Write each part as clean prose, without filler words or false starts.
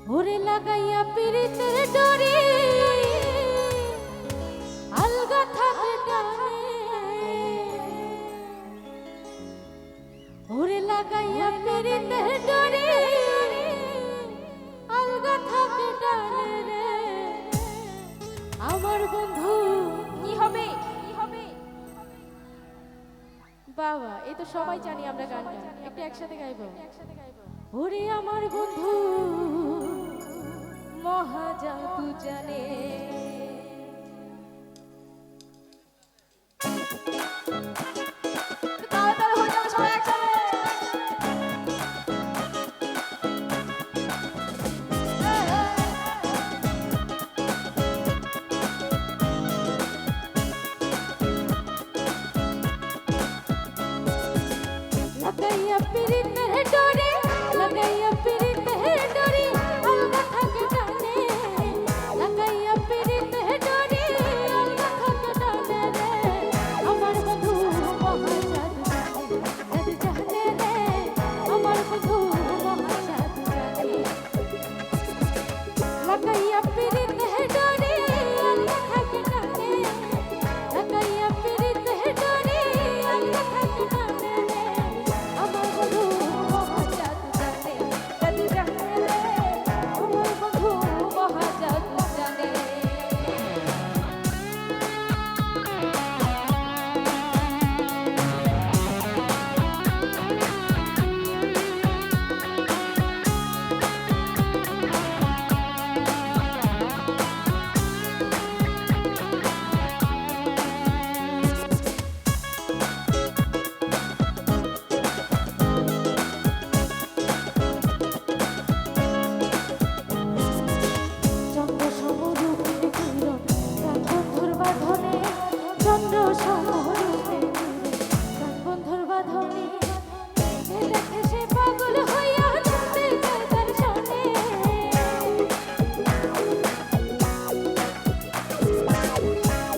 ওরে লাগাইয়া পিরিতের ডরি আলগা থাকে টানে ওরে লাগাইয়া পিরিতের ডরি আলগা থাকে টানে রে আমার বন্ধু কি হবে কি হবে বাবা এই তো সবাই জানি আমরা গানটা একটু একসাথে গাইবো ওরে আমার বন্ধু মহা জাদু জানে তাড়াতাড়ি হয়ে যাবে সবাই একসাথে লাগাইয়া পিরিতের ডরি লাগাইয়া পিরিতের ডরি আলগা থাকে টানে লাগাইয়া পিরিতের ডরি আলগা থাকে টানে রে আমার বন্ধু মহা জাদু জানে রে আমার বন্ধু মহা জাদু জানে লাগাইয়া পিরিতের ডরি আলগা থাকে টানে লাগাইয়া পিরিতের ডরি আলগা থাকে টানে রে আমার বন্ধু মহা জাদু জানে রে আমার বন্ধু মহা জাদু জানে চন্দ্র সমরূপের কিরণ প্রাণ বন্ধুর বাঁধনে চন্দ্র সমরূপের কিরণ প্রাণ বন্ধুর বাঁধনে যে দেখে সে পাগল হইয়া যেতে চায় তার সনে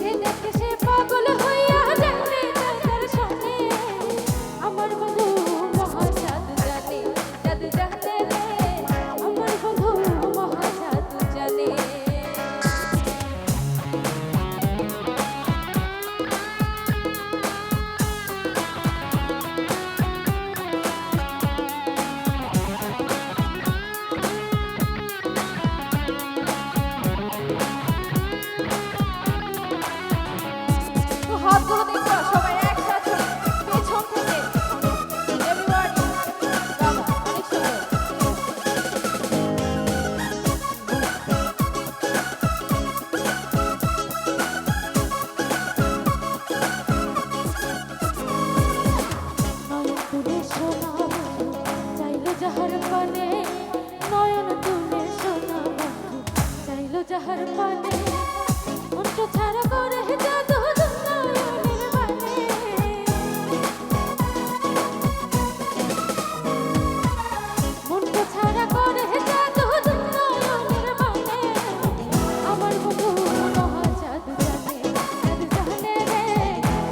যে দেখে সে পাগল হইয়া যেতে চায় তার সনে আমার বন্ধু মহা জাদু জানে রে আমার বন্ধু মহা জাদু জানে তো হাতগুলো দেখো সবাই একসাথে পেছন থেকে এভরিওয়ান বাবা অনেক সুন্দর নয়ন তুলে সোনা বন্ধু চাইলো যাহার পানে নয়ন তুলে সোনা বন্ধু চাইলো যাহার পানে মন্ত্র ছাড়া করে জাদু নয়নের বানে মন্ত্র ছাড়া করে জাদু নয়নের বানে আমার বন্ধু মহা জাদু জানে রে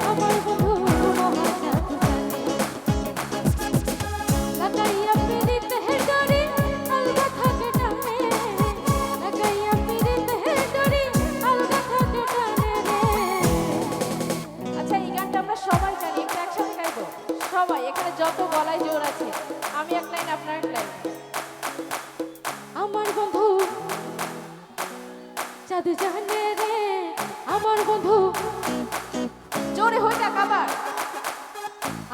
আমার বন্ধু মহা জাদু জানে লাগাইয়া পিরিতের ডরি আলগা থাকে টানে লাগাইয়া পিরিতের ডরি আলগা থাকে টানে রে আচ্ছা এই গানটা আমরা সবাই জানি একটু একসাথে গাইবো সবাই এখানে যত গলায় জোর আছে আমি এক লাইন আপনার এক লাইন আমার বন্ধু জাদু জানে রে আমার বন্ধু জোরে হয়ে যাক আবার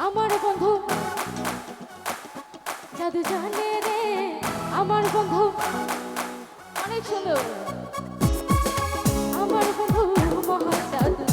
আমার বন্ধু জাদু জানে রে আমার বন্ধু অনেক সুন্দর আমার বন্ধু মহা জাদু